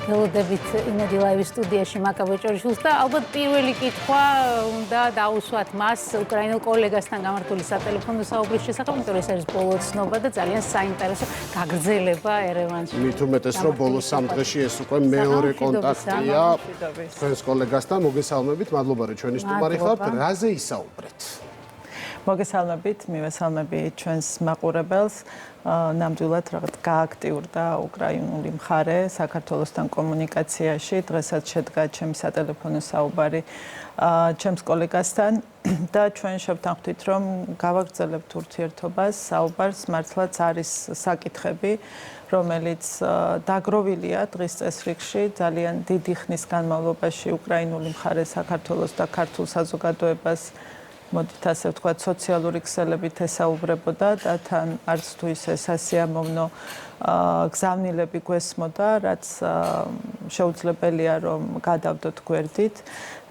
ველოდებით იმედი ლაივის სტუდიაში მაკაბე ჭორიშვილს და ალბათ პირველი კითხვა უნდა დაუსვათ მას უკრაინელ კოლეგასთან გამართული სატელეფონო საუბრის შესახებ, იმიტომ რომ ეს არის ბოლო ცნობა და ძალიან საინტერესო გაგრძელება ერევანში. მით უმეტეს რომ ბოლო 3 დღეში ეს უკვე მეორე კონტაქტია ჩვენს კოლეგასთან. მოგესალმებით, მადლობა რომ ჩვენი სტუმარი ხართ. რაზე ისაუბრეთ? მოგესალმებით, მივესალმები ჩვენს მაყურებელს. ნამდვილად რაღაც გააქტიურდა უკრაინული მხარე საქართველოსთან კომუნიკაციაში. დღესაც შედგა ჩემი სატელეფონო საუბარი ჩემს კოლეგასთან და ჩვენ შევთანხმდით, რომ გავაგრძელებთ ურთიერთობას, საუბარს. მართლაც არის საკითხები, რომელიც დაგროვილია დღის წესრიგში ძალიან დიდი ხნის განმავლობაში უკრაინული მხარე საქართველოს და ქართულ საზოგადოებას მოდით ასე ვთქვათ, სოციალური ქსელებით ესაუბრებოდა და თან არც თუ ისე სასიამოვნო გზავნილები გვესმოდა, რაც შეუძლებელია რომ გადავდოთ გვერდით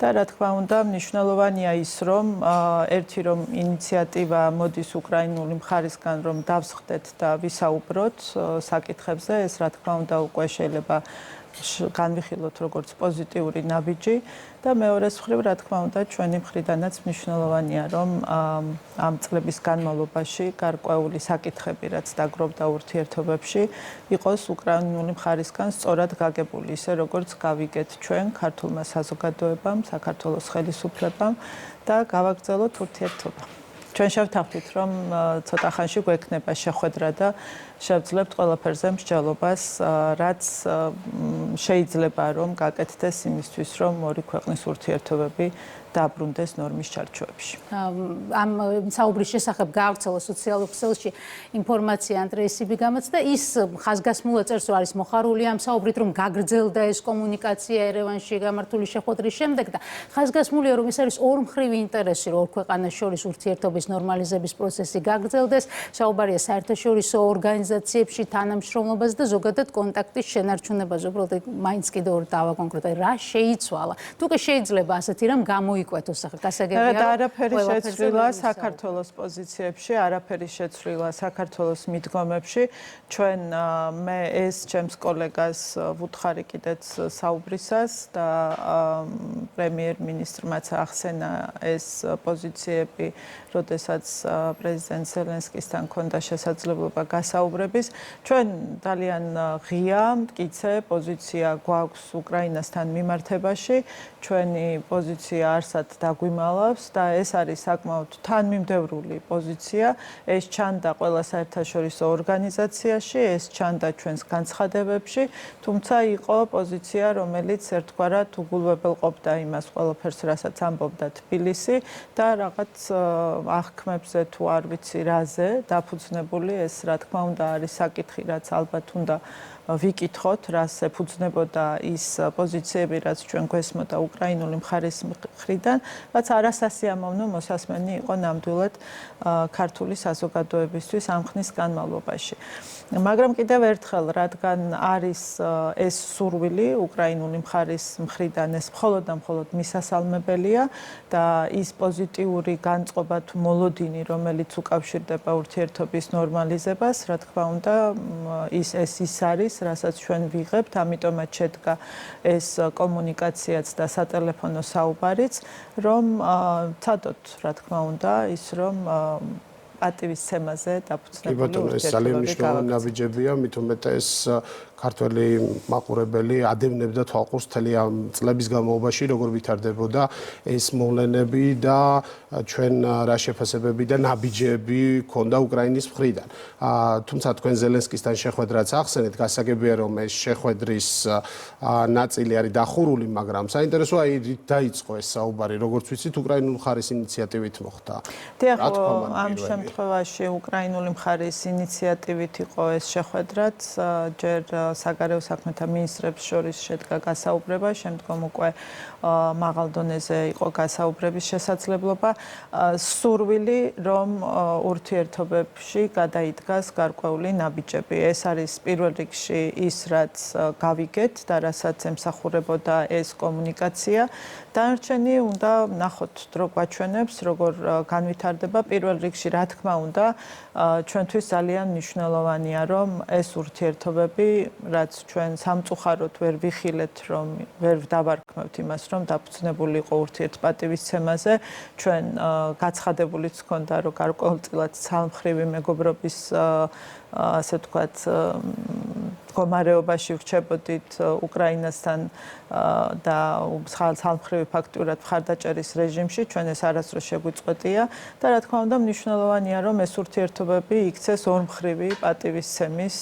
და რა თქმა უნდა მნიშვნელოვანია ის რომ ერთი რომ ინიციატივა მოდის უკრაინული მხარისგან რომ დავსხდეთ და ვისაუბროთ საკითხებზე, ეს რა თქმა უნდა უკვე შეიძლება განვიხილოთ როგორც პოზიტიური ნაბიჯი და მეორეს მხრივ რა თქმა უნდა ჩვენი მხრიდანაც მნიშვნელოვანია რომ ამ წლების განმავლობაში გარკვეული საკითხები რაც დაგროვდა ურთიერთობებში იყოს უკრაინული მხარისგან სწორად გაგებული ისე როგორც გავიგეთ ჩვენ ქართულმა საზოგადოებამ, საქართველოს ხელისუფლებამ და გავაგრძელოთ ურთიერთობა. ჩვენ შევთანხმდით რომ ცოტა ხანში გვექნება შეხვედრა და შევძლებთ ყველაფერზე მსჯელობას, რაც შეიძლება რომ გაკეთდეს იმისთვის, რომ ორი ქვეყნის ურთიერთობები დაბრუნდეს ნორმის ჩარჩოებში. ამ საუბრის შესახებ გაავრცელა სოციალურ ქსელში ინფორმაცია ანდრეი სიბი გამოცდა ის ხაზგასმულად წერს რომ არის მოხარული ამ საუბრით რომ გაგრძელდა ეს კომუნიკაცია ერევანში გამართული შეხვედრის შემდეგ და ხაზგასმულია რომ ეს არის ორმხრივი ინტერესი რომ ორ ქვეყანას შორის ურთიერთობის ნორმალიზების პროცესი გაგრძელდეს საუბარია საერთაშორისო ორგანიზაციებში თანამშრომლობაზე და ზოგადად კონტაქტის შენარჩუნებაზე უბრალოდ მაინც კიდევ ორ დავაკონკრეტოთ რა შეიცვალა თუ კი შეიძლება ასეთი რამ გამოიკვეთოს სახე გასაგებია და არაფერი შეცვლილა საქართველოს პოზიციებში, არაფერი შეცვლილა საქართველოს მიდგომებში. ჩვენ მე ეს ჩემს კოლეგას ვუთხარი კიდეც საუბრისას და პრემიერ-მინისტრმაც ახსენა ეს პოზიციები, როდესაც პრეზიდენტ ზელენსკისთან ჰქონდა შესაძლებლობა გასაუბრების. ჩვენ ძალიან ღია, მტკიცე პოზიცია გვაქვს უკრაინასთან მიმართებაში. ჩვენი პოზიცია არსად დაგვიმალავს და ეს არის საკმაოდ თანმიმდევრული პოზიცია. ეს ჩანდა ყველა საერთაშორისო ორგანიზაციაში, ეს ჩანდა ჩვენს განცხადებებში, თუმცა იყო პოზიცია, რომელიც ერთგვარად უგულვებელყოფდა იმას ყველაფერს, რასაც ამბობდა თბილისი და რაღაც აღქმებზე თუ არ ვიცი რაზე დაფუძნებული ეს რა თქმა უნდა არის საკითხი, რაც ალბათ უნდა ვიკითხოთ, რას ეფუძნებოდა ის პოზიციები, რაც ჩვენ გვესმოდა უკრაინული მხარის მხრიდან, რაც არასასიამოვნო მოსასმენი იყო ნამდვილად ქართული საზოგადოებისთვის ამ ხნის განმავლობაში. მაგრამ კიდევ ერთხელ, რადგან არის ეს სურვილი უკრაინული მხარის მხრიდან, ეს მხოლოდ და მხოლოდ მისასალმებელია და ის პოზიტიური განწყობა თუ მოლოდინი, რომელიც უკავშირდება ურთიერთობის ნორმალიზებას, რა თქმა უნდა, ის არის რასაც ჩვენ ვიღებთ, ამიტომაც შედგა ეს კომუნიკაციაც და სატელეფონო საუბარიც, რომ ცადოთ, რა თქმა უნდა, ის რომ პატივისცემაზე დაფუძნებული ურთიერთობები ძალიან მნიშვნელოვანი ნაბიჯებია, მით უმეტეს ქართველი მაყურებელი ადევნებდა თვალყურს მთელი ამ წლების განმავლობაში, როგორ ვითარდებოდა ეს მოვლენები და ჩვენ რა შეფასებები და ნაბიჯები ჰქონდა უკრაინის მხრიდან. თუმცა თქვენ ზელენსკისთან შეხვედრაც ახსენეთ, გასაგებია რომ ეს შეხვედრის ნაწილი არის დახურული, მაგრამ საინტერესოა რით დაიწყო ეს საუბარი, როგორც ვიცით, უკრაინული მხარის ინიციატივით მოხდა. დიახ, ამ შემთხვევაში უკრაინული მხარის ინიციატივით იყო ეს შეხვედრაც, ჯერ საგარეო საქმეთა მინისტრებს შორის შედგა გასაუბრება, შემდგომ უკვე მაღალ დონეზე იყო გასაუბრების შესაძლებლობა. სურვილი, რომ ურთიერთობებში გადაიდგას გარკვეული ნაბიჯები. ეს არის პირველ რიგში ის, რაც გავიგეთ და რასაც ემსახურებოდა ეს კომუნიკაცია. დანარჩენი უნდა ნახოთ დრო გვაჩვენებს, როგორ განვითარდება. პირველ რიგში, რა თქმა უნდა, ჩვენთვის ძალიან მნიშვნელოვანია, რომ ეს ურთიერთობები რაც ჩვენ სამწუხაროდ ვერ ვიხილეთ, რომ ვერ დავარქმევთ იმას, რომ დაფუძნებული იყო ურთიერთპატივისცემაზე, ჩვენ გაცხადებულიც ჰქონდა, რომ გარკვეულწილად ცალმხრივი მეგობრობის ასე ვთქვათ მდგომარეობაში ვრჩებოდით უკრაინასთან და ცალმხრივი ფაქტურად მხარდაჭერის რეჟიმში, ჩვენ ეს არასდროს შეგვიწყვეტია და რა თქმა უნდა მნიშვნელოვანია, რომ ეს ურთიერთობები იქცეს ორმხრივი პატივისცემის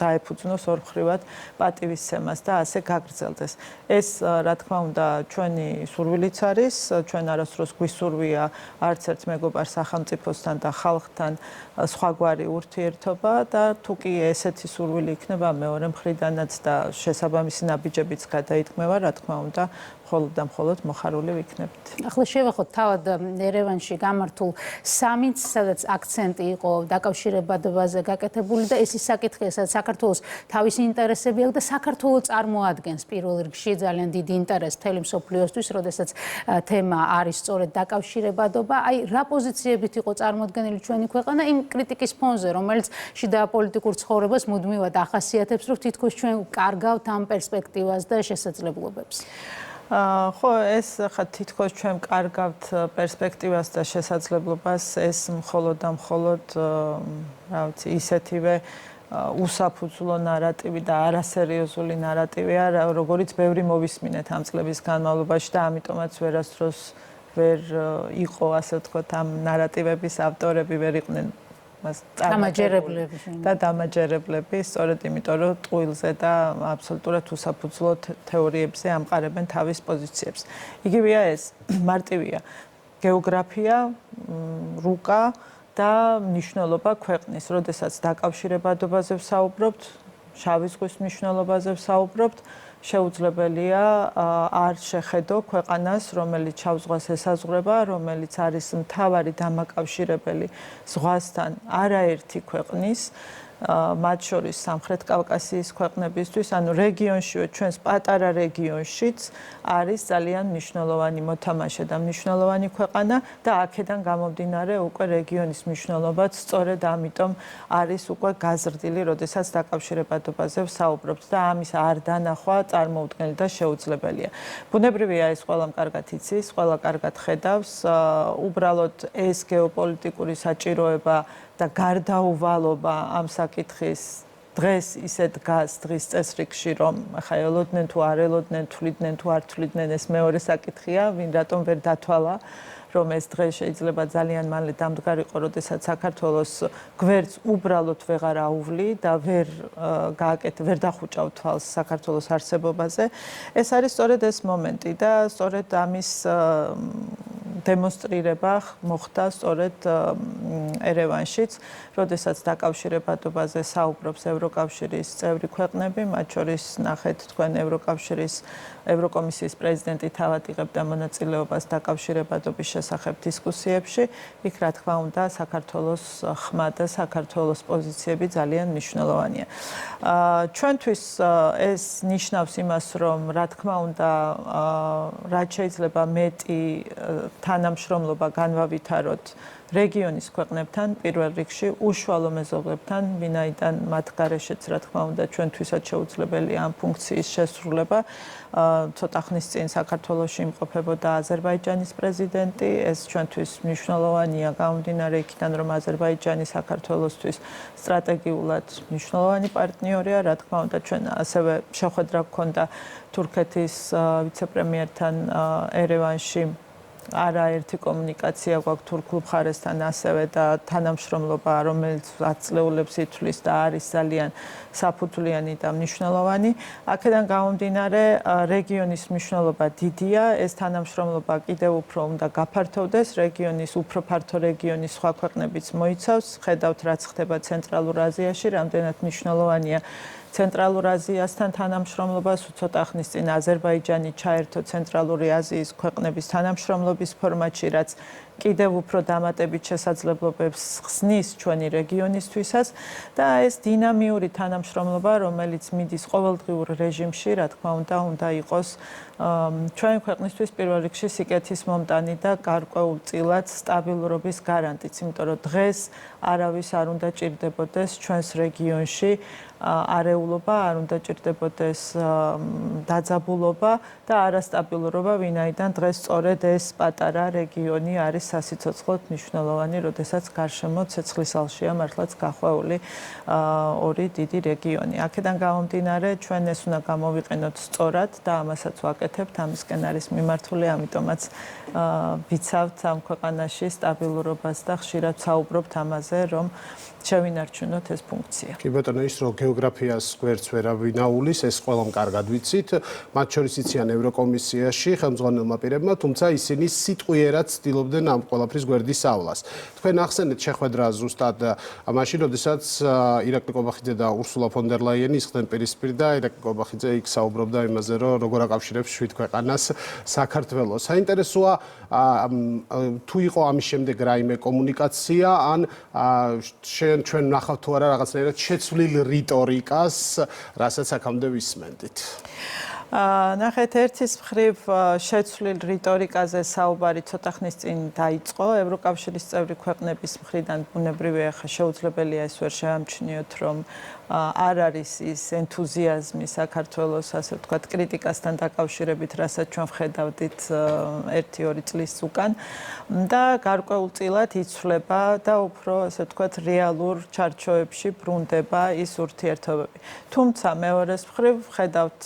დაეფუძნოს ორმხრივად პატივისცემას და ასე გაგრძელდეს. ეს რა თქმა უნდა ჩვენი სურვილიც არის, ჩვენ არასდროს გვისურვია არც ერთ მეგობარ სახელმწიფოსთან და ხალხთან სხვაგვარი ურთიერთობა და თუ კი ესეთი სურვილი იქნება მეორე მხრიდანაც და შესაბამისი ნაბიჯებიც გადაიტკმევა, რა თქმა უნდა, მხოლოდ და მხოლოდ მოხარული ვიქნებით. ახლა შევეხოთ თავად ერევანში გამართულ სამიტს, სადაც აქცენტი იყო დაკავშირებადობაზე გაკეთებული და ეს ის საკითხია, სადაც საქართველოს თავისი ინტერესები აქვს და საქართველოს წარმოადგენს პირველ რიგში ძალიან დიდ ინტერესს მთელი მსოფლიოსთვის, როდესაც თემა არის სწორედ დაკავშირებადობა. აი, რა პოზიციებით იყო წარმოდგენილი ჩვენი ქვეყანა იმ კრიტიკის ფონზე, რომელიც შიდა პოლიტიკურ ცხოვრებას მუდმივად ახასიათებს, რომ თითქოს ჩვენ კარგავთ ამ პერსპექტივას და შესაძლებლობებს. ხო, ეს ხა თითქოს ჩვენ კარგავთ პერსპექტივას და შესაძლებლობას, ეს მხოლოდ და მხოლოდ რა ვიცი, ისეთივე უსაფუძვლო ნარატივი და არასერიოზული ნარატივია, როგორიც ბევრი მოვისმინეთ ამ წლების განმავლობაში და ამიტომაც ვერასდროს ვერ იყო, ასე ვთქვათ, ამ ნარატივების ავტორები ვერ იყვნენ დამაჯერებლები, სწორედ იმიტომ, რომ ტყუილზე და აბსოლუტურად უსაფუძვლო თეორიებზე ამყარებენ თავის პოზიციებს. იგივეა ეს, მარტივია. გეოგრაფია, რუკა და მნიშვნელობა ქვეყნის, როდესაც დაკავშირებადობაზე ვსაუბრობთ, შავი ზღვის მნიშვნელობაზე ვსაუბრობთ, შეუძლებელია არ შეხედო ქვეყანას, რომელიც შავ ზღვას ესაზღვრება, რომელიც არის მთავარი დამაკავშირებელი ზღვასთან არაერთი ქვეყნის, მათ შორის სამხრეთ კავკასიის ქვეყნებისთვის, ანუ რეგიონშივე, ჩვენს პატარა რეგიონშიც არის ძალიან მნიშვნელოვანი მოთამაშე და მნიშვნელოვანი ქვეყანა და აქედან გამომდინარე უკვე რეგიონის მნიშვნელობაც სწორედ ამიტომ არის უკვე გაზრდილი, როდესაც დაკავშირებადობაზე ვსაუბრობთ და ამის არ დანახვა წარმოუდგენელი და შეუძლებელია. ბუნებრივია ეს ყველამ კარგად იცის, ყველა კარგად ხედავს, უბრალოდ ეს გეოპოლიტიკური საჭიროება და გარდაუვალობა ამ საკითხის დღეს ისე დგას დღის წესრიგში, რომ ახლა ელოდნენ თუ არ ელოდნენ, თვლიდნენ თუ არ თვლიდნენ, ეს მეორე საკითხია, ვინ რატომ ვერ დათვალა, რომ ეს დღე შეიძლება ძალიან მალე დამდგარიყო, როდესაც საქართველოს გვერდს უბრალოდ ვეღარ აუვლი და ვერ დახუჭავ თვალს საქართველოს არსებობაზე. ეს არის სწორედ ეს მომენტი და სწორედ ამის დემონსტრირება მოხდა სწორედ ერევანშიც, როდესაც დაკავშირებადობაზე საუბრობს ევროკავშირის წევრი ქვეყნები, მათ შორის ნახეთ თქვენ ევროკომისიის პრეზიდენტი თავად იღებდა მონაწილეობას დაკავშირებადობის შესახებ დისკუსიებში. იქ რა თქმა უნდა საქართველოს ხმა და საქართველოს პოზიციები ძალიან მნიშვნელოვანია. ჩვენთვის ეს ნიშნავს იმას, რომ რა თქმა უნდა რაც შეიძლება მეტი თანამშრომლობა განვავითაროთ რეგიონის ქვეყნებთან, პირველ რიგში უშუალო მეზობლებთან, ვინაიდან მათ გარეშეც რა თქმა უნდა ჩვენთვისაც შეუძლებელია ამ ფუნქციის შესრულება. ცოტა ხნის წინ საქართველოში იმყოფებოდა აზერბაიჯანის პრეზიდენტი, ეს ჩვენთვის მნიშვნელოვანია გამომდინარე იქიდან, რომ აზერბაიჯანი საქართველოსთვის სტრატეგიულად მნიშვნელოვანი პარტნიორია, რა თქმა უნდა ჩვენ ასევე შეხვედრა გქონდა თურქეთის ვიცე-პრემიერთან ერევანში. არაერთი კომუნიკაცია გვაქვს თურქულ მხარესთან ასევე და თანამშრომლობა, რომელიც ათწლეულებს ითვლის და არის ძალიან საფუძვლიანი და მნიშვნელოვანი. აქედან გამომდინარე, რეგიონის მნიშვნელობა დიდია, ეს თანამშრომლობა კიდევ უფრო უნდა გაფართოვდეს, რეგიონის უფრო ფართო რეგიონის სხვა ქვეყნებიც მოიცავს, ხედავთ რაც ხდება ცენტრალურ აზიაში, რამდენად მნიშვნელოვანია ცენტრალურ აზიასთან თანამშრომლობა, ცოტა ხნის წინ აზერბაიჯანი ჩაერთო ცენტრალური აზიის ქვეყნების თანამშრომლობის ფორმატში, რაც კიდევ უფრო დამატებით შესაძლებლობებს ხსნის ჩვენი რეგიონისთვისაც და ეს დინამიური თანამშრომლობა, რომელიც მიდის ყოველდღიურ რეჟიმში, რა თქმა უნდა იყოს ჩვენი ქვეყნისთვის პირველ რიგში სიკეთის მომტანი და გარკვეულწილად სტაბილურობის გარანტიც, იმიტომ რომ დღეს არავის არ უნდა ჭირდებოდეს ჩვენს რეგიონში არეულობა, არ უნდა ჭირდებოდეს დაძაბულობა და არასტაბილურობა, ვინაიდან დღეს სწორედ ეს პატარა რეგიონი არის სასიცოცხლოდ მნიშვნელოვანი, როდესაც გარშემო ცეცხლისალშია მართლაც გახვეული ორი დიდი რეგიონი. აქედან გამომდინარე, ჩვენ ეს უნდა გამოვიყენოთ სწორად და ამასაც ვაკეთებთ, ამისკენ არის მიმართული, ამიტომაც ვიცავთ ამ ქვეყანაში სტაბილურობას და ხშირად საუბრობთ ამაზე, რომ შევინარჩუნოთ ეს ფუნქცია. კი ბატონო, ის რომ გეოგრაფიას გვერდს ვერავინ აულის, ეს ყველამ კარგად ვიცით. მათ შორის იციან ევროკომისიაში ხელმძღვანელმა პირებმა, თუმცა ისინი სიტყვიერად ცდილობდნენ ამ ყველაფრის გვერდისავლას. თქვენ ახსენეთ შეხვედრა ზუსტად მაშინ, როდესაც ირაკლი კობახიძე და ურსულა ფონ დერ ლაიენი ისხდნენ პირისპირ და ირაკლი კობახიძე იქ საუბრობდა იმაზე, რომ როგორ აკავშირებს 7 ქვეყანას საქართველოს. საინტერესოა თუ იყო ამის შემდეგ რაიმე კომუნიკაცია ან ჩვენ ნახავთ თუ არა რაღაცნაირად შეცვლილ რიტორიკას, რასაც აქამდე ვისმენდით. ნახეთ, ერთის მხრივ შეცვლილ რიტორიკაზე საუბარი ცოტა ხნის წინ დაიწყო. ევროკავშირის წევრი ქვეყნების მხრიდან ბუნებრივია, ხა შეუძლებელია ეს ვერ შეამჩნიოთ, რომ არ არის ის ენთუზიაზმი საქართველოს, ასე ვთქვათ, კრიტიკასთან დაკავშირებით, რასაც ჩვენ ვხედავდით 1-2 წლის უკან და გარკვეულწილად იცვლება და უფრო, ასე ვთქვათ, რეალურ ჩარჩოებში ბრუნდება ის ურთიერთობები. თუმცა მეორეს მხრივ ვხედავთ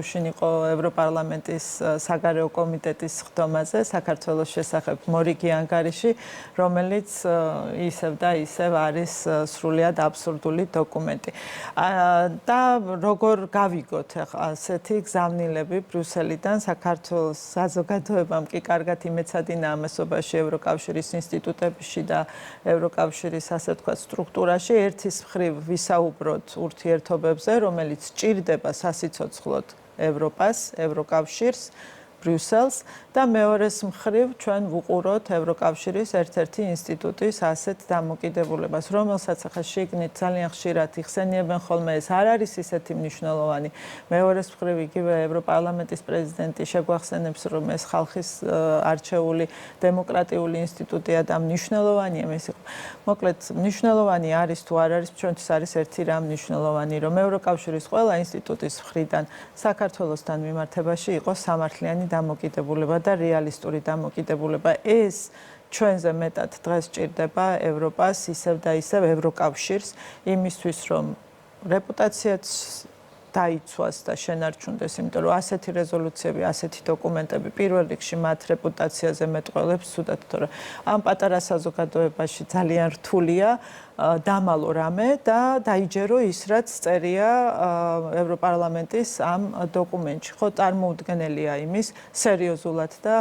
გუშინ იყო ევროპარლამენტის საგარეო კომიტეტის ხდომაზე საქართველოს შესახებ მორიგი ანგარიში, რომელიც ისევ და ისევ არის სრულიად აბსურდული დოკუმენტი. და როგორ გავიგოთ ასეთი გზავნილები ბრიუსელიდან საქართველოს საზოგადოებამ კი კარგად იმეცადინა ამასობაში ევროკავშირის ინსტიტუტებში და ევროკავშირის ასე ვთქვათ სტრუქტურაში ერთის მხრივ ვისაუბროთ ურთიერთობებზე, რომელიც ჭირდება სასიცოცხლოდ ევროპას, ევროკავშირს, ბრიუსელს და მეორეს მხრივ ჩვენ ვუყუროთ ევროკავშირის ერთ-ერთი ინსტიტუტის ასეთ დამოკიდებულებას, რომელსაც ახლა შიგნით ძალიან ხშირად იხსენიებენ ხოლმე, ეს არ არის ისეთი მნიშვნელოვანი. მეორეს მხრივ იგივე ევროპარლამენტის პრეზიდენტი შეგვახსენებს, რომ ეს ხალხის არჩეული დემოკრატიული ინსტიტუტია და მნიშვნელოვანია ეს. მოკლედ, მნიშვნელოვანი არის თუ არ არის, ჩვენთვის არის ერთი რამ მნიშვნელოვანი, რომ ევროკავშირის ყველა ინსტიტუტის მხრიდან საქართველოსთან მიმართებაში იყოს სამართლიანი დამოკიდებულება და რეალისტური დამოკიდებულება. ეს ჩვენზე მეტად დღეს ჭირდება ევროპას, ისევ და ისევ ევროკავშირს, იმისთვის რომ რეპუტაციაც დაიცვას და შენარჩუნდეს, იმიტომ რომ ასეთი რეზოლუციები, ასეთი დოკუმენტები პირველ რიგში მათ რეპუტაციაზე მეტყველებს ცუდად, თორემ ამ პატარა საზოგადოებაში ძალიან რთულია დამალო რამე და დაიჯერო ის, რაც წერია ევროპარლამენტის ამ დოკუმენტში. ხო, წარმოუდგენელია იმის სერიოზულად და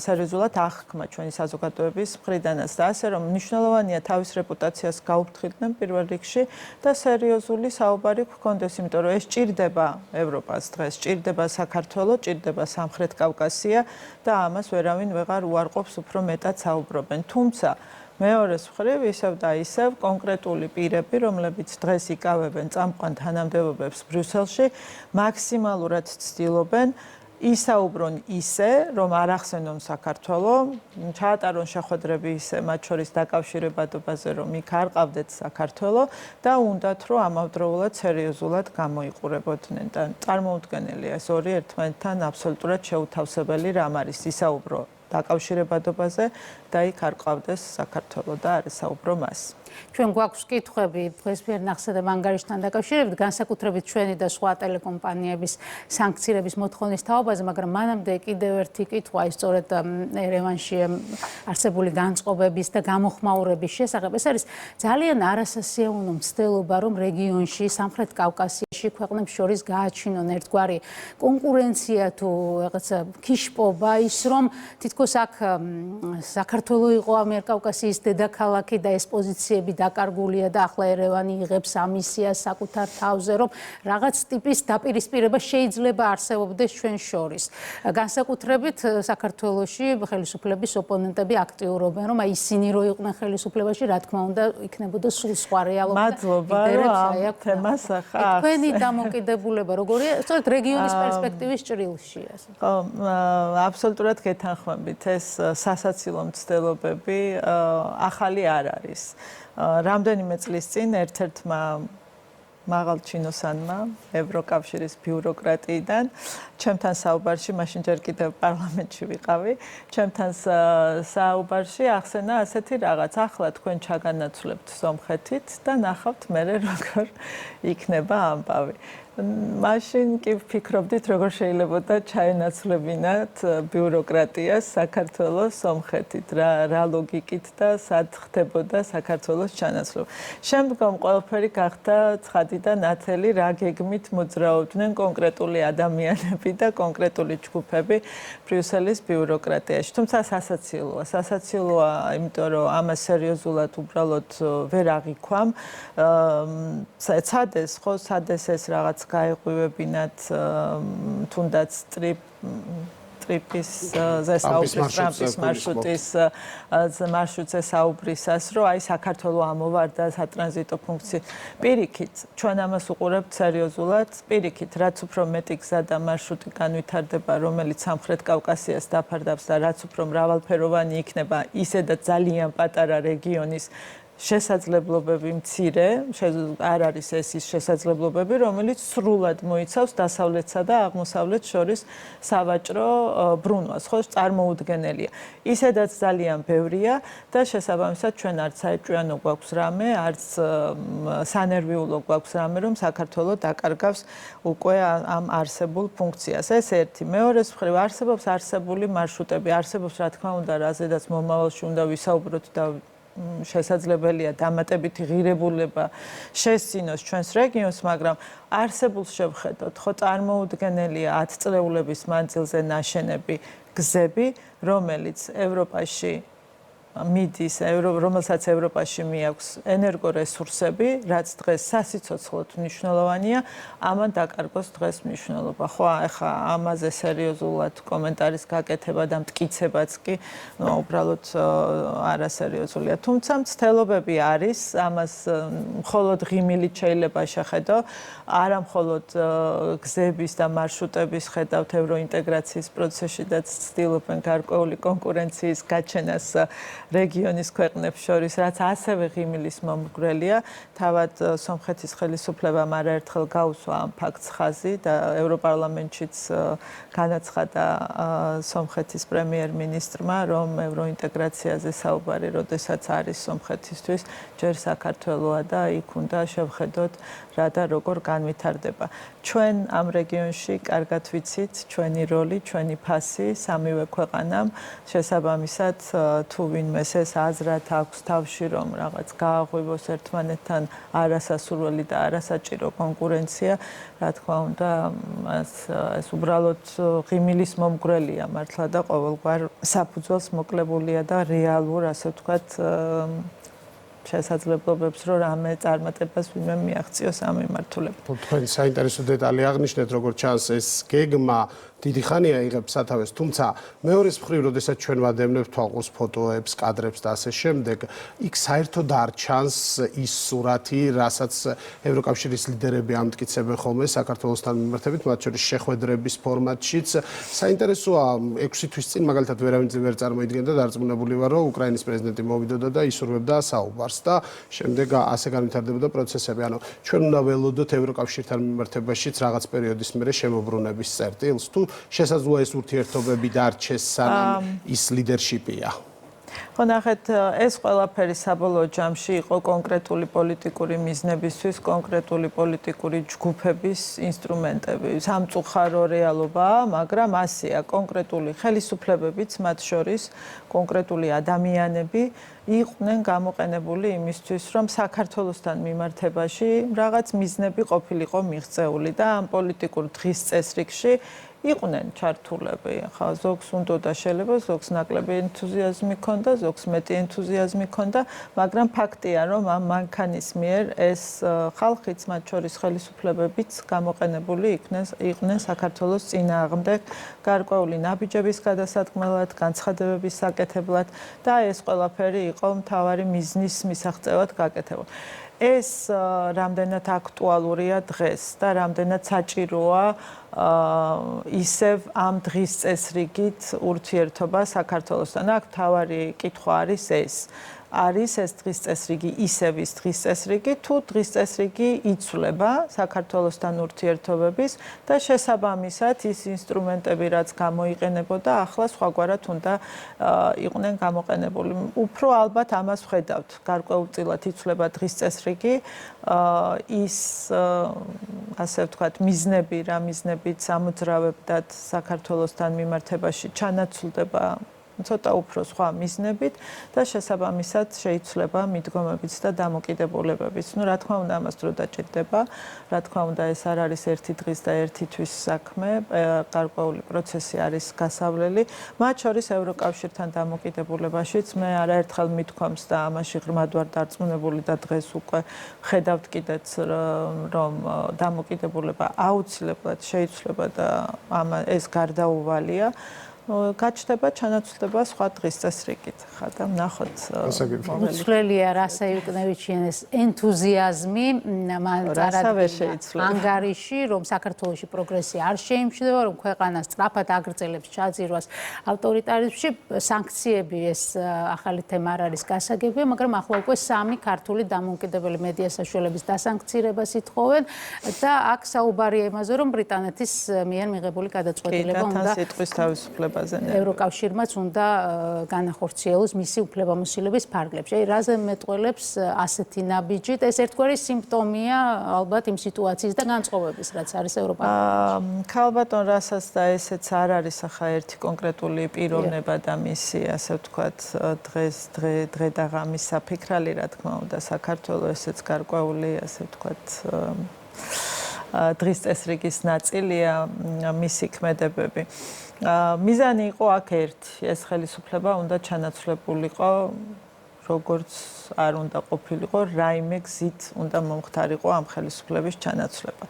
სერიოზულად აღქმა ჩვენი საზოგადოების მხრიდანაც და ასე რომ მნიშვნელოვანია თავის რეპუტაციას გაუფრთხილდნენ პირველ რიგში და სერიოზული საუბარი გქონდეს, იმიტომ რომ ეს ჭირდება ევროპას დღეს, ჭირდება საქართველოს, ჭირდება სამხრეთ კავკასია და ამას ვერავინ ვეღარ უარყოფს, უფრო მეტად საუბრობენ. თუმცა მეორეს მხრივ ისევ და ისევ კონკრეტული პირები, რომლებიც დღეს იკავებენ წამყვან თანამდებობებს ბრიუსელში, მაქსიმალურად ცდილობენ ისაუბრონ ისე, რომ არ ახსენონ საქართველოს, ჩაატარონ შეხვედრები ისე, მათ შორის დაკავშირებადობაზე, რომ იქ არ ყავდეთ საქართველოს და უნდათ, რომ ამავდროულად სერიოზულად გამოიყურებოდნენ და წარმოუდგენელია ეს ორი ერთმანეთთან აბსოლუტურად შეუთავსებელი რამ არის ისაუბრო დაკავშირებადობაზე და იქ არ ყავდეს საქართველოს და არ ესაუბრო მას. ჩვენ გვაქვს კითხვები დღესვიერ ნახსენებ ანგარიშთან დაკავშირებით, განსაკუთრებით ჩვენი და სხვა ტელეკომპანიების სანქციების მოთხოვნის თაობაზე, მაგრამ მანამდე კიდევ ერთი კითხვა ის სწორედ ერევანში არსებული განწყობების და გამოხმაურების შესახებ. ეს არის ძალიან არასასიაოვნო მცდელობა, რომ რეგიონში, სამხრეთ კავკასიაში ევროკავშირში ქვეყნებს შორის გააჩინონ ერთგვარი კონკურენცია თუ რაღაცა ქიშპობა ის რომ თითქოს აქ საქართველო იყო ამიერკავკასიის დედაქალაქი და ეს პოზიციები დაკარგულია და ახლა ერევანი იღებს ამისიას საკუთარ თავზე რომ რაღაც ტიპის დაპირისპირება შეიძლება არსებობდეს ჩვენ შორის. განსაკუთრებით საქართველოში ხელისუფლების ოპონენტები აქტიურობენ რომ აი ისინი რო იყვნენ ხელისუფლებაში რა თქმა უნდა იქნებოდა სულ სხვა რეალობა. მადლობა რომ ამ თემას ახლა თქვენი დამოკიდებულება როგორია სწორედ რეგიონის პერსპექტივის ჭრილშია. ხო, აბსოლუტურად გეთანხმებით ეს სასაცილო მცდელობები ახალი არ არის. რამდენიმე წლის წინ ერთ-ერთმა მაღალჩინოსანმა ევროკავშირის ბიუროკრატიიდან ჩემთან საუბარში მაშინ ჯერ კიდევ პარლამენტში ვიყავი ჩემთან საუბარში ახსენა ასეთი რაღაც ახლა თქვენ ჩაგანაცვლებთ სომხეთით და ნახავთ მერე როგორ იქნება ამბავი მაშინ კი ვფიქრობდით როგორ შეიძლება ჩაენაცვლებინათ ბიუროკრატიას საქართველოს სომხეთით რა ლოგიკით და სად ხდებოდა საქართველოს ჩანაცვლება შემდგომ ყველაფერი გახდა ცხადი და ნათელი რა გეგმით მოძრაობდნენ კონკრეტული ადამიანები და კონკრეტული ჯგუფები ბრიუსელის ბიუროკრატიაში. თუმცა სასაცილოა, იმიტომ რომ ამას სერიოზულად უბრალოდ ვერ აღიქვამ. ცადეს ეს რაღაც გაეღვივებინათ თუნდაც ტრიპის ზესაუბრის მარშრუტზე საუბრისას, რომ აი საქართველოს ამოვარდა სატრანზიტო ფუნქცია. პირიქით, ჩვენ ამას უყურებთ სერიოზულად, პირიქით, რაც უფრო მეტი გზა და მარშრუტი განვითარდება, რომელიც სამხრეთ კავკასიას დაფარდავს და რაც უფრო მრავალფეროვანი იქნება ისედაც ძალიან პატარა რეგიონის შესაძლებლობები მცირე, არ არის ეს ის შესაძლებლობები, რომელიც სრულად მოიცავს დასავლეთსა და აღმოსავლეთს შორის სავაჭრო ბრუნვას, ხო, წარმოუდგენელია. ისედაც ძალიან ბევრია და შესაბამისად ჩვენ არც საეჭვიანო გვაქვს რამე, არც სანერვიულო გვაქვს რამე, რომ საქართველოს დაკარგავს უკვე ამ არსებულ ფუნქციას. ეს ერთი. მეორეს მხრივ არსებობს არსებული მარშრუტები, არსებობს რა თქმა უნდა, რაზედაც მომავალში უნდა ვისაუბროთ და შესაძლებელია დამატებითი ღირებულება შესწინოს ჩვენს რეგიონს, მაგრამ არსებულს შევხედოთ, ხო წარმოუდგენელია 10 წლეულების მანძილზე ნაშენები გზები, რომელიც ევროპაში მიდის, რომელსაც ევროპაში მიაქვს ენერგორესურსები, რაც დღეს სასიცოცხლოდ მნიშვნელოვანია, ამან დაკარგოს დღეს მნიშვნელობა. ხო, ახლა ამაზე სერიოზულად კომენტარის გაკეთება და მტკიცებაც კი უბრალოდ არასერიოზულია. თუმცა მცდელობები არის, ამას მხოლოდ ღიმილით შეიძლება შეხედო, არა მხოლოდ გზების და მარშრუტების ხედავთ ევროინტეგრაციის პროცესში და ცდილობენ გარკვეული კონკურენციის გაჩენას რეგიონის ქვეყნებს შორის, რაც ასევე ღიმილის მომგვრელია, თავად სომხეთის ხელისუფლებამ არაერთხელ გაუსვა ამ ფაქტს ხაზი და ევროპარლამენტშიც განაცხადა სომხეთის პრემიერ-მინისტრმა, რომ ევროინტეგრაციაზე საუბარი, როდესაც არის სომხეთისთვის, ჯერ საქართველოა და იქ უნდა შევხედოთ რა და როგორ განვითარდება. ჩვენ ამ რეგიონში კარგად ვიცით ჩვენი როლი, ჩვენი ფასი სამივე ქვეყანამ, შესაბამისად თუ ვინმეს ეს აზრად აქვს თავში, რომ რაღაც გააღვივოს ერთმანეთთან არასასურველი და არასაჭირო კონკურენცია, რა თქმა უნდა, ეს უბრალოდ ღიმილის მომგვრელია მართლა და ყოველგვარ საფუძველს მოკლებულია და რეალურ, ასე ვთქვათ, შესაძლებლობებს, რომ რამე წარმატებას ვინმე მიაღწიოს ამ მიმართულებით. თქვენ საინტერესო დეტალი აღნიშნეთ, როგორც ჩანს ეს გეგმა დიდი ხანია იღებს სათავეს, თუმცა მეორეს მხრივ, როდესაც ჩვენ ვადევნებთ თვალყურს ფოტოებს, კადრებს და ასე შემდეგ, იქ საერთოდ არ ჩანს ის სურათი, რასაც ევროკავშირის ლიდერები ამტკიცებენ ხოლმე საქართველოსთან მიმართებით, მათ შორის შეხვედრების ფორმატშიც. საინტერესოა 6 თვის წინ მაგალითად ვერავინ ვერ წარმოიდგენდა დარწმუნებული ვარ, რომ უკრაინის პრეზიდენტი მოვიდოდა და ისურვებდა საუბარს და შემდეგ ასე განვითარდებოდა პროცესები. ანუ ჩვენ უნდა ველოდოთ ევროკავშირთან მიმართებაშიც რაღაც პერიოდის მერე შემოbrunების წერტილს თუ შესაძლოა ეს ურთიერთობები დარჩეს სანამ ის ლიდერშიპია. ხო ნახეთ, ეს ყველაფერი საბოლოო ჯამში იყო კონკრეტული პოლიტიკური მიზნებისთვის, კონკრეტული პოლიტიკური ჯგუფების ინსტრუმენტები. სამწუხარო რეალობაა, მაგრამ ასეა, კონკრეტული ხელისუფლებებიც, მათ შორის კონკრეტული ადამიანები იყვნენ გამოყენებული იმისთვის, რომ საქართველოსთან მიმართებაში რაღაც მიზნები ყოფილიყო მიღწეული და ამ პოლიტიკურ დღის წესრიგში იყვნენ ჩართულები. ხა ზოგს უნდოდა შეიძლება, ზოგს ნაკლები ენთუზიაზმი ჰქონდა, ზოგს მეტი ენთუზიაზმი ჰქონდა, მაგრამ ფაქტია, რომ ამ მანქანის მიერ ეს ხალხიც, მათ შორის ხელისუფლებებიც გამოყენებული იყვნენ საქართველოს წინააღმდეგ გარკვეული ნაბიჯების გადასატყმელად, განცხადებების საკეთებლად და ეს ყველაფერი იყო მთავარი მიზნის მისაღწევად გაკეთებული. ეს რამდენად აქტუალურია დღეს და რამდენად საჭიროა ისევ ამ დღის წესრიგით ურთიერთობა საქართველოსთან. აქ მთავარი კითხვა არის ეს. არის ეს დღის წესრიგი ისევ ის დღის წესრიგი, თუ დღის წესრიგი იცვლება საქართველოსთან ურთიერთობების და შესაბამისად ის ინსტრუმენტები, რაც გამოიყენებოდა, ახლა სხვაგვარად უნდა იყვნენ გამოყენებული. უფრო ალბათ ამას ვხედავთ, გარკვეულწილად იცვლება დღის წესრიგი, ის ასე ვთქვათ, მიზნები, რა მიზნებით ამოძრავებდათ საქართველოსთან მიმართებაში ჩანაცვლდება ცოტა უფრო სხვა მიზნებით და შესაბამისად შეიცვლება მიდგომებიც და დამოკიდებულებებიც. ნუ რა თქმა უნდა ამას დრო დაჭირდება, რა თქმა უნდა ეს არ არის ერთი დღის და ერთი თვის საქმე, გარკვეული პროცესი არის გასავლელი, მათ შორის ევროკავშირთან დამოკიდებულებაშიც მე არაერთხელ მithქვამს და ამაში ღრმად ვარ დარწმუნებული და დღეს უკვე ხედავთ კიდეც რომ დამოკიდებულება აუცილებლად შეიცვლება და ეს გარდაუვალია. გაჩნდება ჩანაცვლება სხვა დღის წესრიგით. ხა და ნახოთ. უცვლელია რასა იუკნევიჩიანეს ენთუზიაზმი მან წარადგინა ანგარიში, რომ საქართველოში პროგრესი არ შეიმჩნევა, რომ ქვეყანა სწრაფად აგრძელებს ჩაძირვას ავტორიტარიზმში. სანქციები ეს ახალი თემა არ არის გასაგებია, მაგრამ ახლა უკვე 3 ქართული დამოუკიდებელი მედია საშუალების დასანქცირებას ითხოვენ და აქ საუბარია იმაზე, რომ ბრიტანეთის მიერ მიღებული გადაწყვეტილება უნდა სიტყვის თავისუფლება ევროკავშირმაც უნდა განახორციელოს მისი უფლებამოსილების ფარგლებში. აი, რაზე მეტყველებს ასეთი ნაბიჯით? ეს ერთგვარი სიმპტომია ალბათ იმ სიტუაციის და განწყობების, რაც არის ევროპაში. ქალბატონ რასაც და ესეც არ არის ახლა ერთი კონკრეტული პიროვნება და მისი, ასე ვთქვათ, დღე და ღამის საფიქრალი, რა თქმა უნდა, საქართველოს ესეც გარკვეული, ასე ვთქვათ, დღის წესრიგის ნაწილია მისი ქმედებები. მიზანი იყო აქ ერთი, ეს ხელისუფლება უნდა ჩანაცვლებულიყო, როგორც არ უნდა ყოფილიყო, რაიმე გზით უნდა მომხდარიყო ამ ხელისუფლების ჩანაცვლება.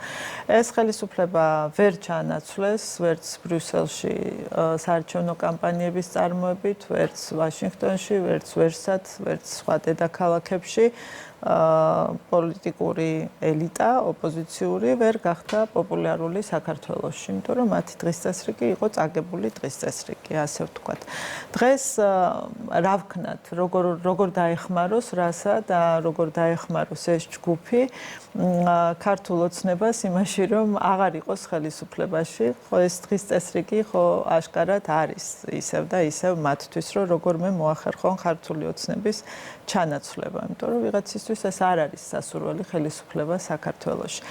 ეს ხელისუფლება ვერ ჩანაცვლეს, ვერც ბრიუსელში საარჩევნო კამპანიების წარმოებით, ვერც ვაშინგტონში, ვერც ვერსად, ვერც სხვა დედაქალაქებში. პოლიტიკური ელიტა, ოპოზიციური ვერ გახდა პოპულარული საქართველოში, იმიტომ რომ მათი დღის წესრიგი იყო წაგებული დღის წესრიგი, ასე ვთქვათ. დღეს რა ვქნათ, როგორ დაეხმაროს რასა და როგორ დაეხმაროს ეს ჯგუფი ქართულ ოცნებას იმაში, რომ აღარ იყოს ხელისუფლებაში, ხო ეს დღის წესრიგი ხო აშკარად არის ისევ და ისევ მათთვის, რომ როგორმე მოახერხონ ქართული ოცნების ჩანაცვლება, იმიტომ რომ ვიღაცისთვის ეს არ არის სასურველი ხელისუფლება საქართველოში.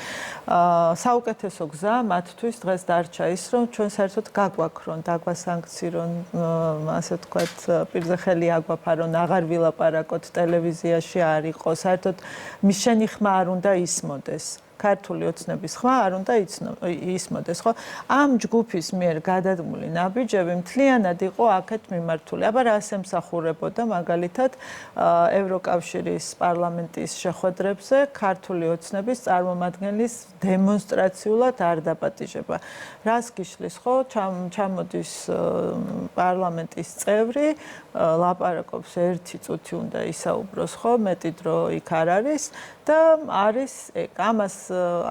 საუკეთესო გზა მათთვის დღეს დარჩა ის, რომ ჩვენ საერთოდ გაგვაქრონ, დაგვასანქცირონ, ასე ვთქვათ, პირზე ხელი აგვაფარონ, აღარ ვილაპარაკოთ ტელევიზიაში არ იყოს, საერთოდ მის ხმა არ უნდა ისმოდეს. ქართული ოცნების ხმა არ უნდა ისმოდეს, ხო? ამ ჯგუფის მიერ გადადგმული ნაბიჯები მთლიანად იყო აქეთ მიმართული. აბა რას ემსახურებოდა მაგალითად ევროკავშირის პარლამენტის შეხვედრებზე ქართული ოცნების წარმომადგენლის დემონსტრაციულად არ დაპატიჟება. რას გიშლის, ხო? ჩამოდის პარლამენტის წევრი, ლაპარაკობს 1 წუთი უნდა ისაუბროს, ხო? მეტი დრო იქ არ არის და არის ამას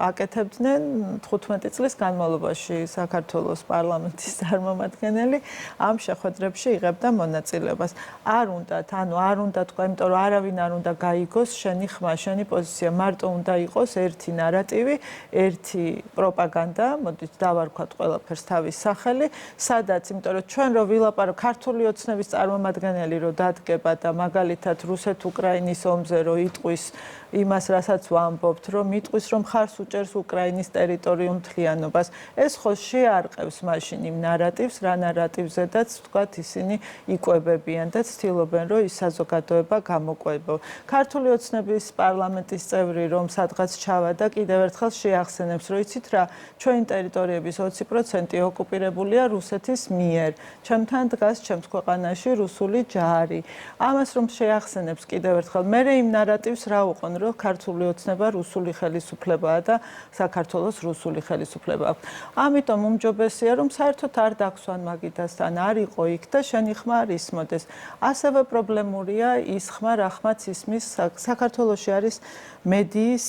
აკეთებდნენ 15 წლის განმავლობაში საქართველოს პარლამენტის წარმომადგენელი ამ შეხვედრებში იღებდა მონაწილეობას. არ უნდა თქვა, იმიტომ რომ არავინ არ უნდა გაიგოს შენი ხმა, შენი პოზიცია, მარტო უნდა იყოს ერთი ნარატივი, ერთი პროპაგანდა, მოდით დავარქვათ ყველაფერს თავის სახელი, სადაც, იმიტომ რომ ჩვენ რო ვილაპარაკ ქართული ოცნების წარმომადგენელი რო დადგება და მაგალითად რუსეთ-უკრაინის ომზე რო იტყვის იმას, რასაც ვამბობთ, რომ იტყვის, რომ ხარს უჭერს უკრაინის ტერიტორიულ მთლიანობას, ეს ხო შეარყევს მაშინ იმ ნარატივს, რა ნარატივზედაც თქვათ ისინი იკვებებიან და ცდილობენ, რომ ის საზოგადოება გამოყვებო. ქართული ოცნების პარლამენტის წევრი რომ სადღაც ჩავადა, კიდევ ერთხელ შეახსენებს, რომ იცით რა, ჩვენი ტერიტორიების 20% ოკუპირებულია რუსეთის მიერ. ჩემთან დგას ჩემს ქვეყანაში რუსული ჯარი. ამას რომ შეახსენებს კიდევ ერთხელ, მე იმ ნარატივს რა უყონ, რომ ქართული ოცნება რუსული ხელისუფლებაა და საქართველოს რუსული ხელისუფლება აქვს. ამიტომ უმჯობესია, რომ საერთოდ არ დაგსვან მაგიდასთან, არ იყო იქ და შენი ხმა არ ისმოდეს. ასევე პრობლემურია ის ხმა, რა ხმაც ისმის საქართველოში არის მედიის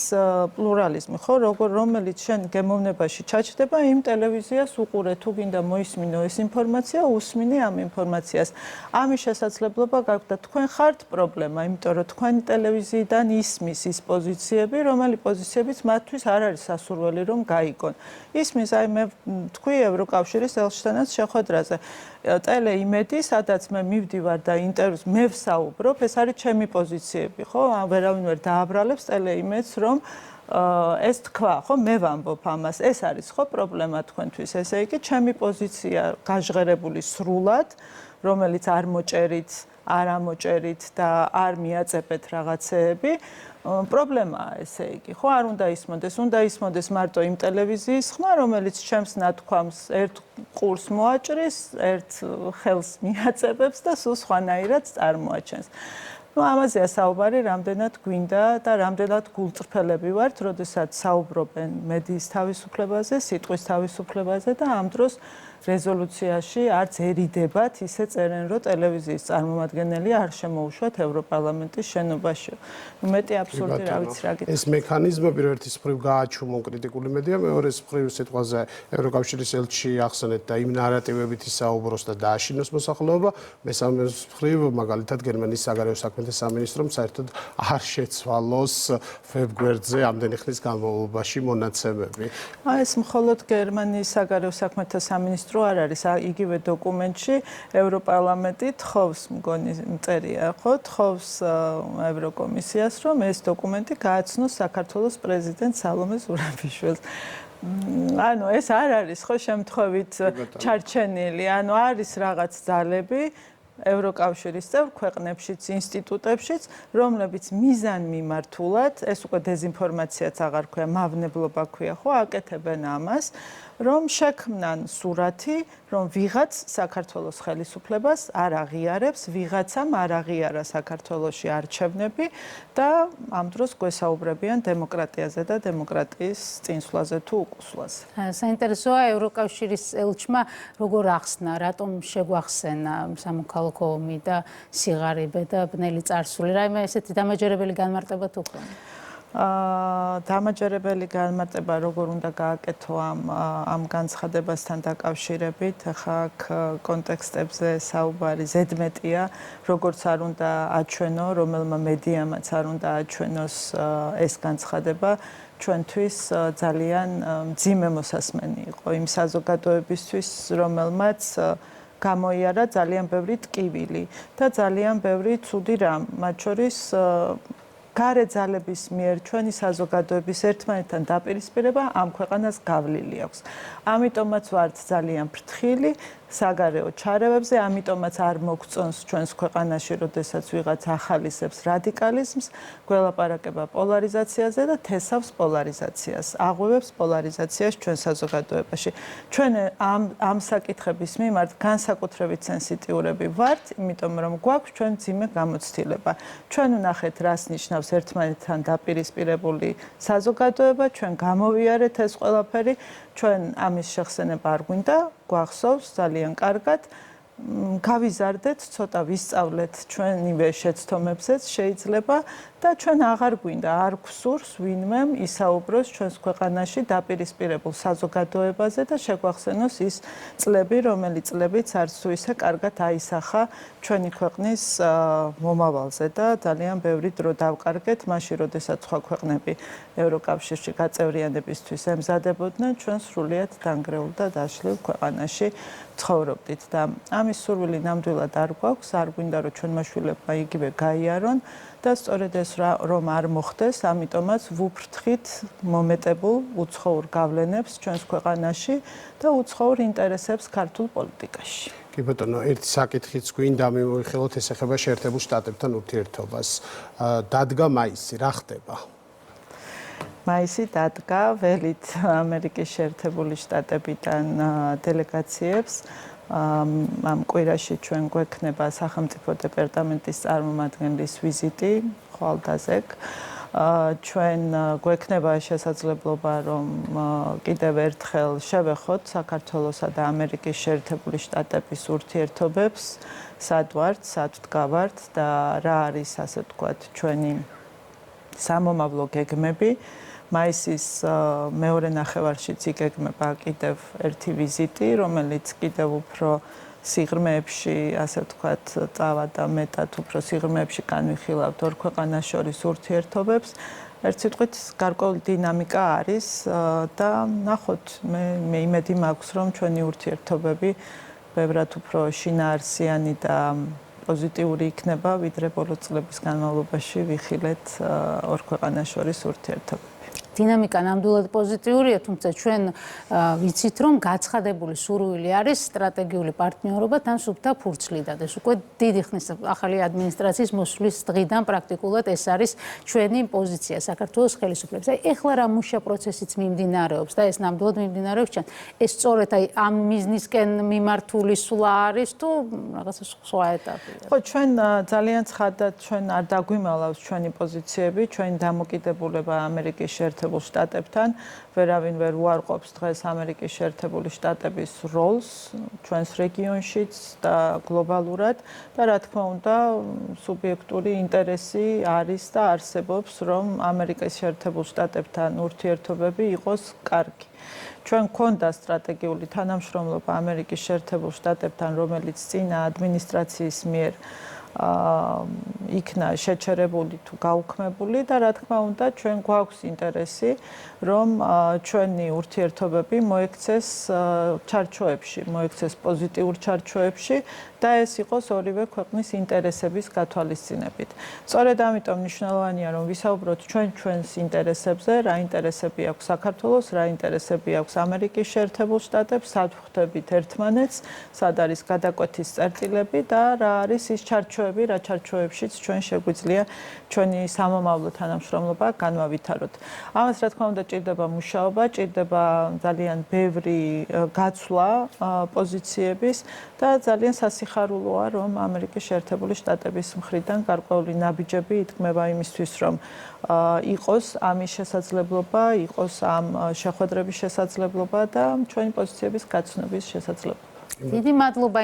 პლურალიზმი, ხო, რომელიც შენ გემოვნებაში ჩაჭდება, იმ ტელევიზიას უყურე, თუ გინდა მოისმინო ეს ინფორმაცია, უსმინე ამ ინფორმაციას. ამის შესაძლებლობა გაქვთ და თქვენ ხართ პრობლემა, იმიტომ რომ თქვენი ტელევიზიიდან ისმის ის პოზიციები, რომელი პოზიციებიც მათთვის არ არის სასურველი რომ გაიგონ. ისმის, აი მე თქვი ევროკავშირის ელჩთანაც შეხვედრაზე. ტელეიმედი, სადაც მე მივდივარ და ინტერვიუს მე ვსაუბრობ, ეს არის ჩემი პოზიციები, ხო? ვერავინ ვერ დააბრალებს ტელეიმედს, რომ ეს თქვა, ხო, მე ვამბობ ამას, ეს არის ხო პრობლემა თქვენთვის, ესე იგი, ჩემი პოზიცია გაჟღერებული სრულად, რომელიც არ მოჭერით, არ ამოჭერით და არ მიაწებეთ რაღაცეები. პრობლემაა ესე იგი, ხო, არ უნდა ისმოდეს მარტო იმ ტელევიზიის ხმა, რომელიც ჩემს ნათქვამს ერთ ყურს მოაჭრის, ერთ ხელს მიაწებებს და სულ სხვანაირად წარმოაჩენს. ამაზეა საუბარი, რამდენად გვინდა და რამდენად გულწრფელები ვართ, როდესაც საუბრობენ მედიის თავისუფლებაზე, სიტყვის თავისუფლებაზე და ამ დროს რეზოლუციაში არც ერიდებათ ისე წერენ, რომ ტელევიზიის წარმომადგენელი არ შემოუშვათ ევროპარლამენტის შენობაში. მეტი აბსურდი რა ვიცი რა გითხრათ. ეს მექანიზმები ერთის მხრივ გააჩუმონ კრიტიკული მედია, მეორეს მხრივ სიტყვაზე ევროკავშირის ელჩი ახსენეთ და იმ ნარატივებით ისაუბროს და დააშინოს მოსახლეობა, მესამე მხრივ მაგალითად გერმანიის საგარეო საქმეთა სამინისტრომ საერთოდ არ შეცვალოს ფებრუარზე ამდენი ხნის განმავლობაში მონაცემები. ეს მხოლოდ გერმანიის საგარეო საქმეთა სამინისტრო არ არის, იგივე დოკუმენტში ევროპარლამენტი თხოვს, მგონი წერია, ხო, თხოვს ევროკომისიას, რომ ეს დოკუმენტი გააცნოს საქართველოს პრეზიდენტ სალომე ზურაბიშვილს. ანუ ეს არ არის ხო შემთხვევით ჩარჩენილი, ანუ არის რაღაც ძალები ევროკავშირის წევრ ქვეყნებშიც, ინსტიტუტებშიც, რომლებიც მიზანმიმართულად, ეს უკვე დეზინფორმაციაც აღარ ქვია, მავნებლობა ქვია, ხო, აკეთებენ ამას, რომ შექმნან სურათი, რომ ვიღაც საქართველოს ხელისუფლებას არ აღიარებს, ვიღაცამ არ აღიარა საქართველოში არჩევნები და ამ დროს გვესაუბრებიან დემოკრატიაზე და დემოკრატიის წინსვლაზე თუ უკუსვლაზე. საინტერესოა ევროკავშირის ელჩმა როგორ ახსნა, რატომ შეგვახსენა სამოქალაქო ომი და სიღარიბე და ბნელი წარსული, რაიმე ესეთი დამაჯერებელი განმარტება თუ ხომ? დამაჯერებელი განმარტება როგორ უნდა გააკეთო ამ განცხადებასთან დაკავშირებით, ახლა აქ კონტექსტებზე საუბარი ზედმეტია, როგორც არ უნდა აჩვენო, რომელმა მედიამაც არ უნდა აჩვენოს ეს განცხადება, ჩვენთვის ძალიან მძიმე მოსასმენი იყო იმ საზოგადოებისთვის, რომელმაც გამოიარა ძალიან ბევრი ტკივილი და ძალიან ბევრი ცუდი რამ, მათ შორის გარე ძალების მიერ ჩვენი საზოგადოების ერთმანეთთან დაპირისპირება ამ ქვეყანას გავლილი აქვს. ამიტომაც ვართ ძალიან ფრთხილი საგარეო ჩარევებზე, ამიტომაც არ მოგწონს ჩვენს ქვეყანაში, როდესაც ვიღაც ახალისებს რადიკალიზმს, გველაპარაკება პოლარიზაციაზე და თესავს პოლარიზაციას, აღვევებს პოლარიზაციას ჩვენ საზოგადოებაში. ჩვენ ამ საკითხების მიმართ განსაკუთრებით სენსიტიურები ვართ, იმიტომ რომ გვაქვს ჩვენ მძიმე გამოცდილება. ჩვენ ვნახეთ, რას ნიშნავს ერთმანეთთან დაპირისპირებული საზოგადოება, ჩვენ გამოვიარეთ ეს ყველაფერი, ჩვენ ამის შეხსენება არ გვინდა, გვახსოვს ძალიან კარგად, გავიზარდეთ, ცოტა ვისწავლეთ ჩვენივე შეცდომებზეც შეიძლება და ჩვენ აღარ გვინდა, არ გვსურს ვინმე ისაუბროს ჩვენს ქვეყანაში დაპირისპირებულ საზოგადოებაზე და შეგვახსენოს ის წლები, რომელიც წლებიც არც თუ ისე კარგად აისახა ჩვენი ქვეყნის მომავალზე და ძალიან ბევრი დრო დავკარგეთ, მაშინ როდესაც სხვა ქვეყნები ევროკავშირში გაწევრიანებისთვის ემზადებოდნენ, ჩვენ სრულიად დანგრეულ და დაშლილ ქვეყანაში ცხოვრობდით და ამის სურვილი ნამდვილად არ გვაქვს, არ გვინდა რომ ჩვენმა შვილებმა იგივე გაიარონ და სწორედ ეს რომ არ მოხდეს, ამიტომაც ვუფრთხით მომეტებულ უცხოურ გავლენებს ჩვენს ქვეყანაში და უცხოურ ინტერესებს ქართულ პოლიტიკაში. კი ბატონო, ერთი საკითხიც გვინდა მიმოიხილოთ, ეს ეხება შეერთებულ შტატებთან ურთიერთობას. დადგა მაისი, რა ხდება? მაისი დადგა ველით ამერიკის შეერთებული შტატებიდან დელეგაციებს. ამ კვირაში ჩვენ გვექნება სახელმწიფო დეპარტამენტის წარმომადგენლის ვიზიტი ხვალდაზეგ. ჩვენ გვექნება შესაძლებლობა რომ კიდევ ერთხელ შევეხოთ საქართველოსა და ამერიკის შეერთებული შტატების ურთიერთობებს, სად ვართ, სად ვდგავართ და რა არის ასე ვთქვათ ჩვენი სამომავლო გეგმები. მაისის მეორე ნახევარშიც იგეგმება კიდევ ერთი ვიზიტი, რომელიც კიდევ უფრო სიღრმეებში, ასე ვთქვათ, წავა და მეტად უფრო სიღრმეებში განვიხილავთ ორ ქვეყანას შორის ურთიერთობებს. ერთ სიტყვით გარკვეული დინამიკა არის და ნახოთ, მე იმედი მაქვს, რომ ჩვენი ურთიერთობები ბევრად უფრო შინაარსიანი და პოზიტიური იქნება, ვიდრე ბოლო წლების განმავლობაში ვიხილეთ ორ ქვეყანას შორის ურთიერთობები. დინამიკა ნამდვილად პოზიტიურია, თუმცა ჩვენ ვიცით, რომ გაცხადებული სურვილი არის სტრატეგიული პარტნიორობა თან სუფთა ფურცლიდან. ეს უკვე დიდი ხნის ახალი ადმინისტრაციის მოსვლის დღიდან პრაქტიკულად ეს არის ჩვენი პოზიცია საქართველოს ხელისუფლების. აი ეხლა რა მუშა პროცესიც მიმდინარეობს და ეს ნამდვილად მიმდინარეობს ჩვენ. ეს სწორედ აი ამ მიზნისკენ მიმართული სვლა არის თუ რაღაცა სხვა ეტაპია? ხო, ჩვენ ძალიან ცხადად ჩვენ არ დაგვიმალავს ჩვენი პოზიციები, ჩვენი დამოკიდებულება ამერიკის შეერთებულ შტატებთან, ვერავინ ვერ უარყოფს დღეს ამერიკის შეერთებული შტატების როლს ჩვენს რეგიონშიც და გლობალურად და რა თქმა უნდა სუბიექტური ინტერესი არის და არსებობს, რომ ამერიკის შეერთებულ შტატებთან ურთიერთობები იყოს კარგი. ჩვენ გვქონდა სტრატეგიული თანამშრომლობა ამერიკის შეერთებულ შტატებთან, რომელიც წინა ადმინისტრაციის მიერ იქნა შეჩერებული თუ გაუქმებული და რა თქმა უნდა ჩვენ გვაქვს ინტერესი რომ ჩვენი ურთიერთობები მოექცეს ჩარჩოებში, მოექცეს პოზიტიურ ჩარჩოებში და ეს იყოს ორივე ქვეყნის ინტერესების გათვალისწინებით. სწორედ ამიტომ მნიშვნელოვანია რომ ვისაუბროთ ჩვენს ინტერესებზე, რა ინტერესები აქვს საქართველოს, რა ინტერესები აქვს ამერიკის შეერთებულ შტატებს, სად ვხვდებით ერთმანეთს, სად არის გადაკვეთის წერტილები და რა არის ის ჩარჩოები, რა ჩარჩოებშიც ჩვენ შეგვიძლია ჩვენი სამომავლო თანამშრომლობა განვავითაროთ. ამას რა თქმა უნდა ჭირდება მუშაობა, ჭირდება ძალიან ბევრი გაცვლა პოზიციების და ძალიან სასიხარულოა რომ ამერიკის შეერთებული შტატების მხრიდან გარკვეული ნაბიჯები იდგმება იმისთვის რომ იყოს ამის შესაძლებლობა, იყოს ამ შეხვედრების შესაძლებლობა და ჩვენი პოზიციების გაცნობის შესაძლებლობა. დიდი მადლობა.